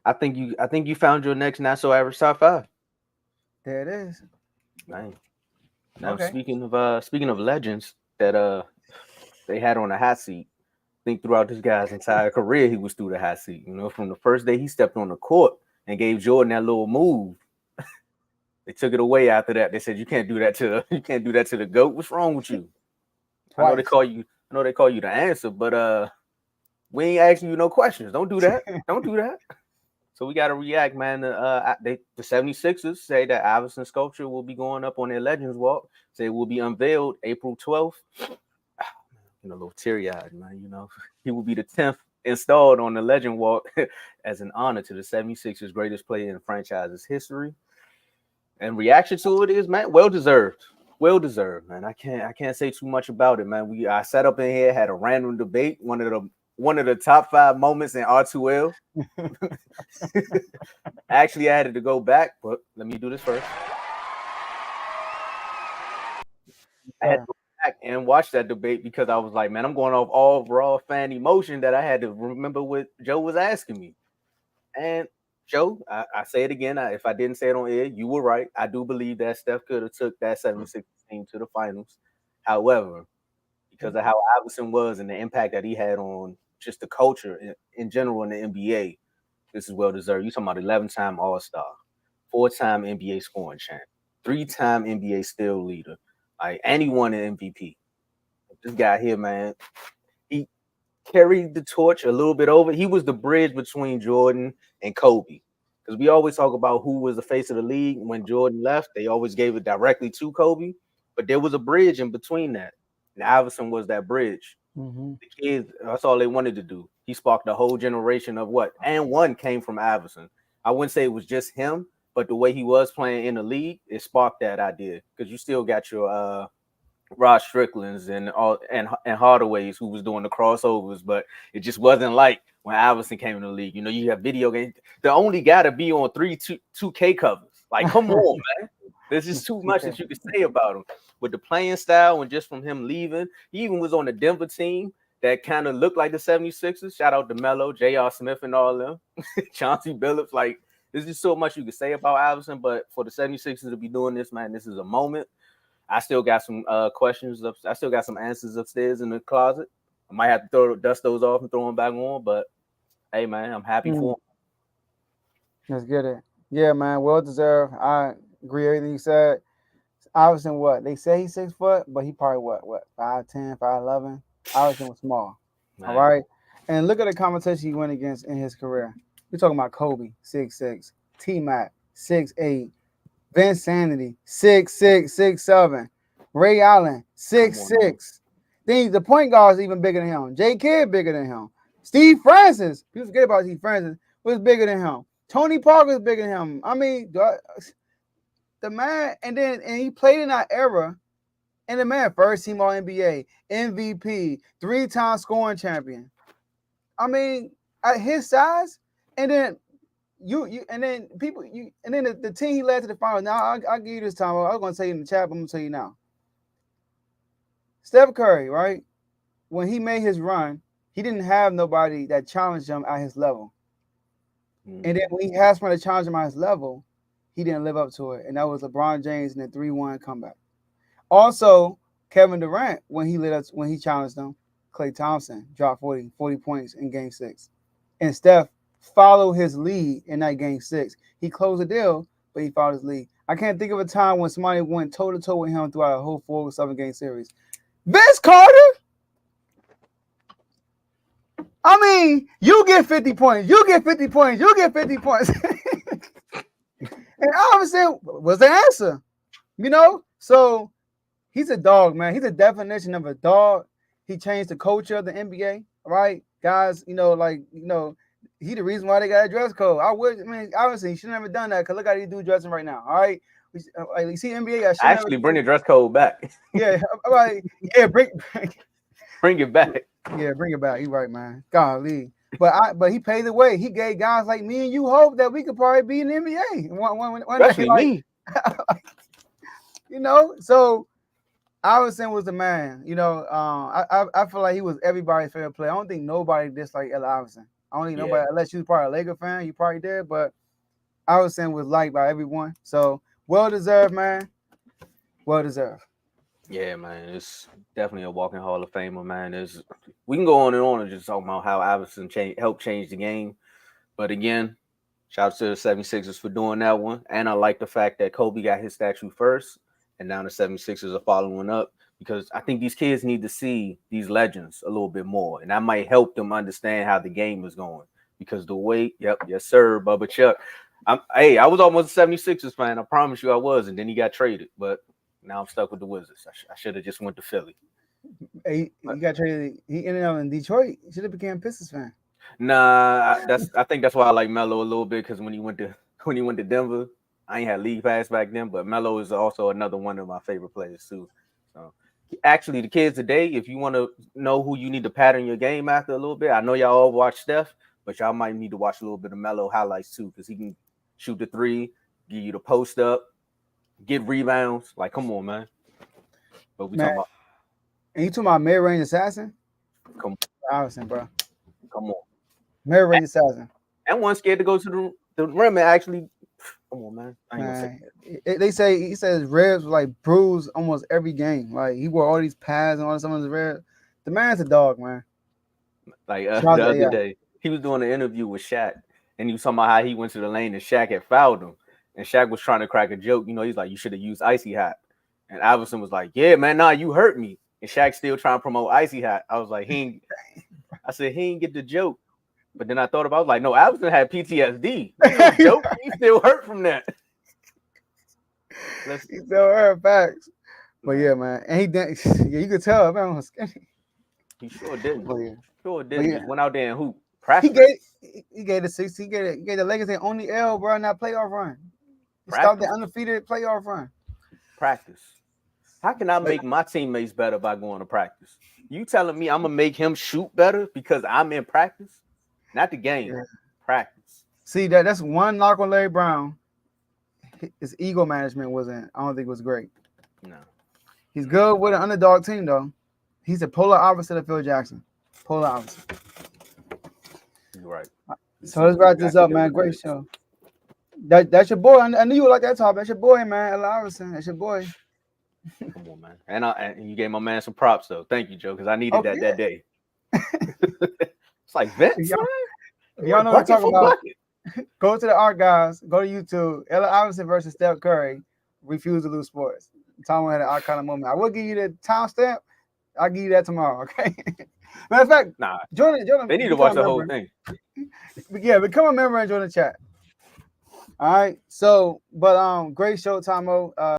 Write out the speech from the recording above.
I think you found your next not so average top five. There it is. Man. Now Okay. speaking of legends that they had on the hot seat, I think throughout this guy's entire career he was through the hot seat. You know, from the first day he stepped on the court and gave Jordan that little move. They took it away after that. They said you can't do that to you can't do that to the GOAT. What's wrong with you? I know they Twice. call you I know they call you the answer, but we ain't asking you no questions. Don't do that. Don't do that. So we got to react, man. The 76ers say that Iverson sculpture will be going up on their Legends Walk. Say it will be unveiled April 12th. A little teary eyed, man. You know, he will be the 10th installed on the Legend Walk as an honor to the 76ers greatest player in the franchise's history. And reaction to it is, man, well deserved. Well deserved, man. I can't say too much about it, man. I sat up in here, had a random debate, one of the top five moments in R2L. Actually, I had to go back, but let me do this first. I had to Sir. go back and watch that debate because I was like, man, I'm going off all raw fan emotion that I had to remember what Joe was asking me. And Joe, I say it again. If I didn't say it on air, you were right. I do believe that Steph could have took that 76 team to the finals. However, because of how Iverson was and the impact that he had on just the culture in general in the NBA, this is well deserved. You talking about 11-time All Star, 4-time NBA scoring champ, 3-time NBA steal leader, like, and he won an MVP. This guy here, man, he carried the torch a little bit over. He was the bridge between Jordan and Kobe. Because we always talk about who was the face of the league. When Jordan left, they always gave it directly to Kobe. But there was a bridge in between that. And Iverson was that bridge. Mm-hmm. The kids, that's all they wanted to do. He sparked a whole generation of what? And one came from Iverson. I wouldn't say it was just him, but the way he was playing in the league, it sparked that idea. Because you still got your Rod Strickland's and Hardaways who was doing the crossovers, but it just wasn't like when Iverson came in the league. You know, you have video games. The only guy to be on 2K covers. Like, come on, man. There's just too much that you can say about him. With the playing style and just from him leaving, he even was on the Denver team that kind of looked like the 76ers. Shout out to Melo, J.R. Smith, and all them. Chauncey Billups. Like, there's just so much you can say about Iverson, but for the 76ers to be doing this, man, this is a moment. I still got some questions. I still got some answers upstairs in the closet. I might have to dust those off and throw them back on. But hey, man, I'm happy Mm, for let's get it. Yeah, man. Well deserved. I agree with everything you said. Iverson, what? They say he's 6 foot, but he probably what? 5'10", 5'11". Iverson was small. him, All man. right. And look at the competition he went against in his career. We're talking about Kobe, 6'6", T-Mac, 6'8", Vince Sanity, 6'6", 6'7", Ray Allen, Come six on now. six. Then the point guard is even bigger than him. J. Kidd bigger than him. Steve Francis, people forget about Steve Francis, was bigger than him. Tony Parker was bigger than him. I mean, the man, and he played in that era. And the man, first team All NBA, MVP, 3-time scoring champion. I mean, at his size, and then and then people and then the team he led to the finals. Now I'll give you this time. I was gonna tell you in the chat, but I'm gonna tell you now. Steph Curry, right? When he made his run, he didn't have nobody that challenged him at his level. And then Mm-hmm. when he had somebody to challenge him at his level, he didn't live up to it. And that was LeBron James in the 3-1 comeback. Also, Kevin Durant, when he challenged him, Klay Thompson dropped 40 points in game 6. And Steph followed his lead in that game 6. He closed the deal, but he followed his lead. I can't think of a time when somebody went toe to toe with him throughout a whole 4-7 game series. Vince Carter. I mean, you get 50 points. You get 50 points. You get 50 points. And Iverson was the answer. So he's a dog, man. He's a definition of a dog. He changed the culture of the NBA, right? Guys, he the reason why they got a dress code. Obviously, he shouldn't have done that because look how these dudes dressing right now, all right? You see NBA, I shouldn't have Actually, bring done. the dress code back. Yeah, all right. Yeah, Bring it back. bring it back. You right, man. Golly. But he paid the way. He gave guys like me and you hope that we could probably be in the NBA one day. Especially me. So Iverson was the man. I feel like he was everybody's favorite player. I don't think nobody disliked Allen Iverson. I don't even Yeah. nobody unless you was probably a Laker fan, you probably did, but Iverson was liked by everyone. So well deserved, man. Well deserved. Yeah, man, it's definitely a walking Hall of Famer, man. We can go on and just talk about how Iverson helped change the game. But again, shout out to the 76ers for doing that one. And I like the fact that Kobe got his statue first, and now the 76ers are following up because I think these kids need to see these legends a little bit more. And that might help them understand how the game is going. Because the way, yes, sir, Bubba Chuck. I was almost a 76ers fan. I promise you I was. And then he got traded. But now I'm stuck with the Wizards. I should have just went to Philly. He got traded. He ended up in Detroit. He should have became a Pistons fan. Nah, I think that's why I like Melo a little bit because when he went to Denver, I ain't had league pass back then, but Melo is also another one of my favorite players too. So actually, the kids today, if you want to know who you need to pattern your game after a little bit, I know y'all all watch Steph, but y'all might need to watch a little bit of Melo highlights too because he can shoot the three, give you the post up, get rebounds. Like, come on, man. But we Man, talking about. And you talking about mid-range assassin? Come Iverson, bro. on. Mid-range assassin. And one scared to go to the rim and actually. Come on, man. I ain't gonna say that. They say he said his ribs were like bruised almost every game. Like he wore all these pads and all this on his ribs. The man's a dog, man. Like the other day, he was doing an interview with Shaq, and he was talking about how he went to the lane and Shaq had fouled him, and Shaq was trying to crack a joke. You know, he's like, "You should have used Icy Hot," and Iverson was like, "Yeah, man, nah, you hurt me." And Shaq still trying to promote Icy Hot. I was like, I said he ain't get the joke, but then I thought about, I was like, no, Iverson had PTSD. Joke, he still hurt from that. He still hurt, facts. But yeah, man, and he didn't. Yeah, you could tell, man, was skinny. He sure didn't. But yeah. Sure didn't. Just went out there and hoop. He gave the 60. He gave the Lakers their only L, bro, in that playoff run. He stopped the undefeated playoff run. Practice. How can I make my teammates better by going to practice? You telling me I'm gonna make him shoot better because I'm in practice? Not the game. Yeah. Practice. See, that's one knock on Larry Brown. His ego management I don't think it was great. No. He's good with an underdog team, though. He's a polar opposite of Phil Jackson. Polar opposite. You're right. So let's wrap this up, man. Great show. That's your boy. I knew you would like that topic. That's your boy, man. Iverson. That's your boy. Come on, man. And you gave my man some props, though. Thank you, Joe, because I needed that day. It's like Vince. Y'all know what I'm talking about. Go to the archives. Go to YouTube. Allen Iverson versus Steph Curry. Refuse to lose sports. Tom had an iconic moment. I will give you the timestamp. I'll give you that tomorrow, okay? Matter of fact, Jordan, they need to watch the whole thing. Yeah, become a member and join the chat. All right. So, but great show, Tomo.